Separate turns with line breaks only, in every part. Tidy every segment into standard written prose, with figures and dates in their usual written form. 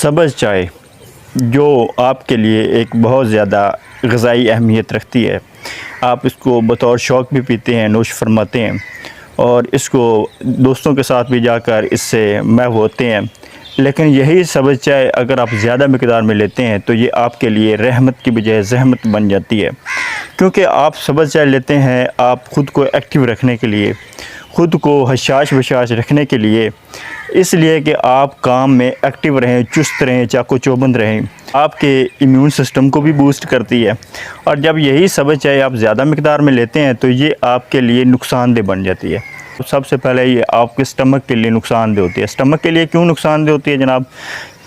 सब्ज़ चाय जो आपके लिए एक बहुत ज़्यादा ग़िज़ाई अहमियत रखती है। आप इसको बतौर शौक़ भी पीते हैं, नोश फरमाते हैं और इसको दोस्तों के साथ भी जाकर इससे महव होते हैं। लेकिन यही सब्ज़ चाय अगर आप ज़्यादा मिक़दार में लेते हैं तो ये आपके लिए रहमत की बजाय ज़हमत बन जाती है। क्योंकि आप सब्ज़ चाय लेते हैं आप ख़ुद को एक्टिव रखने के लिए, ख़ुद को हशाश बशाश रखने के लिए, इसलिए कि आप काम में एक्टिव रहें, चुस्त रहें, चाको चौबंद रहें। आपके इम्यून सिस्टम को भी बूस्ट करती है और जब यही सब्ज़ चाय आप ज़्यादा मिक़दार में लेते हैं तो ये आपके लिए नुकसानदेह बन जाती है। तो सबसे पहले ये आपके स्टमक के लिए नुकसानदेह होती है। स्टमक के लिए क्यों नुकसानदेह होती है जनाब?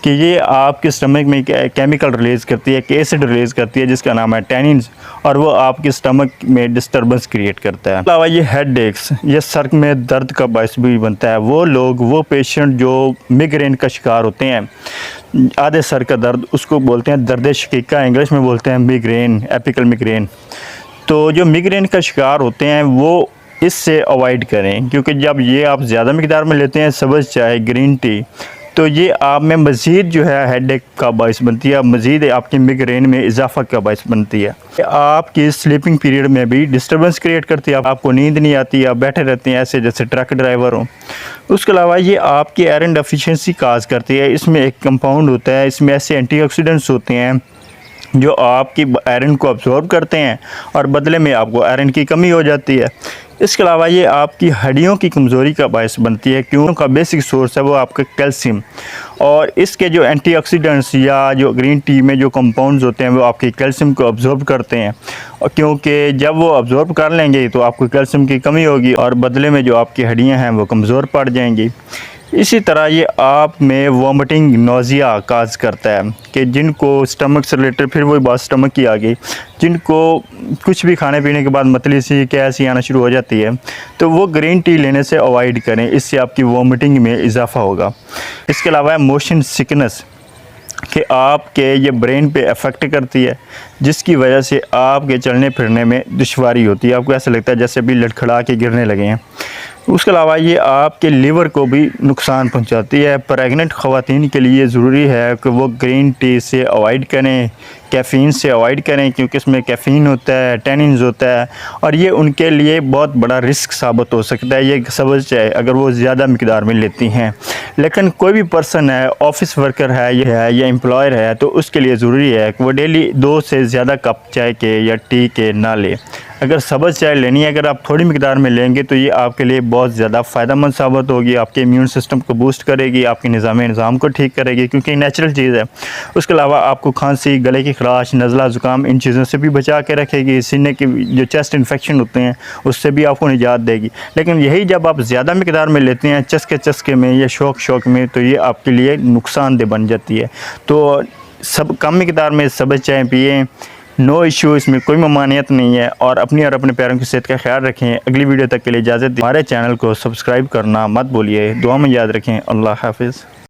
कि ये आपके स्टमक में केमिकल रिलीज़ करती है, कि एसिड रिलीज़ करती है जिसका नाम है टैनिन्स, और वो आपके स्टमक में डिस्टर्बेंस क्रिएट करता है। अलावा ये हेडेक्स, ये सर में दर्द का बायस भी बनता है। वो पेशेंट जो मिग्रेन का शिकार होते हैं, आधे सर का दर्द, उसको बोलते हैं दर्द शकीका, इंग्लिश में बोलते हैं मिग्रेन, एपिकल मिग्रेन। तो जो मिग्रेन का शिकार होते हैं वो इससे अवॉइड करें, क्योंकि जब ये आप ज़्यादा मिक़दार में लेते हैं सब्ज़ चाय, ग्रीन टी, तो ये आप में मज़ीद जो है हेडेक का बायस बनती है, मज़ीद आपकी मिग्रेन में इजाफ़ा का बायस बनती है। आपकी स्लीपिंग पीरियड में भी डिस्टर्बेंस क्रिएट करती है, आपको नींद नहीं आती, आप बैठे रहते हैं ऐसे जैसे ट्रक ड्राइवर हो। उसके अलावा ये आपकी आयरन डेफिशिएंसी काज करती है। इसमें एक कंपाउंड होता है, इसमें ऐसे एंटीऑक्सीडेंट्स होते हैं जो आपकी आयरन को अब्ज़ॉर्ब करते हैं और बदले में आपको आयरन की कमी हो जाती है। इसके अलावा ये आपकी हड्डियों की कमज़ोरी का बायस बनती है, क्यों का बेसिक सोर्स है वो आपका कैल्शियम, और इसके जो एंटीऑक्सीडेंट्स या जो ग्रीन टी में जो कंपाउंड्स होते हैं वो आपके कैल्शियम को अब्ज़ॉर्ब करते हैं, और क्योंकि जब वो अब्ज़ॉर्ब कर लेंगे तो आपको कैल्शियम की कमी होगी और बदले में जो आपकी हड्डियाँ हैं वो कमज़ोर पड़ जाएंगी। इसी तरह ये आप में वॉमिटिंग, नोज़िया काज करता है, कि जिनको स्टमक से रिलेटेड, फिर वही बात स्टमक की आ गई, जिनको कुछ भी खाने पीने के बाद मतली सी गैस आना शुरू हो जाती है, तो वो ग्रीन टी लेने से अवॉइड करें, इससे आपकी वॉमिटिंग में इजाफ़ा होगा। इसके अलावा मोशन सिकनेस, कि आपके ये ब्रेन पे अफेक्ट करती है, जिसकी वजह से आपके चलने फिरने में दुश्वारी होती है, आपको ऐसा लगता है जैसे भी लड़खड़ा के गिरने लगे हैं। उसके अलावा ये आपके लीवर को भी नुकसान पहुंचाती है। प्रेग्नेंट ख़वातीन के लिए ज़रूरी है कि वो ग्रीन टी से अवॉइड करें, कैफ़ीन से अवॉइड करें, क्योंकि इसमें कैफ़ीन होता है, टैनिन्स होता है, और ये उनके लिए बहुत बड़ा रिस्क साबित हो सकता है ये सब्ज़ चाय अगर वो ज़्यादा मिक़दार में लेती हैं। लेकिन कोई भी पर्सन है, ऑफ़िस वर्कर है या एम्प्लॉयर है, तो उसके लिए ज़रूरी है कि वो डेली 2 से ज़्यादा कप चाय के या टी के ना ले। अगर सब्ज़ चाय लेनी है, अगर आप थोड़ी मिक़दार में लेंगे तो ये आपके लिए बहुत ज़्यादा फ़ायदेमंद साबित होगी, आपके इम्यून सिस्टम को बूस्ट करेगी, आपके निज़ाम को ठीक करेगी, क्योंकि नेचुरल चीज़ है। उसके अलावा आपको खांसी, गले की खराश, नज़ला, ज़ुकाम, इन चीज़ों से भी बचा के रखेगी। सीने की जो चेस्ट इन्फेक्शन होते हैं उससे भी आपको निजात देगी। लेकिन यही जब आप ज़्यादा मिक़दार में लेते हैं, चस्के में या शौक़ में, तो ये आपके लिए नुकसानदेह बन जाती है। तो सब कम मिक़दार में सब्ज़ चाय पिएँ, नो इशू, इसमें कोई ममानियत नहीं है, और अपनी और अपने प्यारों की सेहत का ख्याल रखें। अगली वीडियो तक के लिए इजाज़त दें। हमारे चैनल को सब्सक्राइब करना मत भूलिए। दुआ में याद रखें। अल्लाह हाफ़िज़।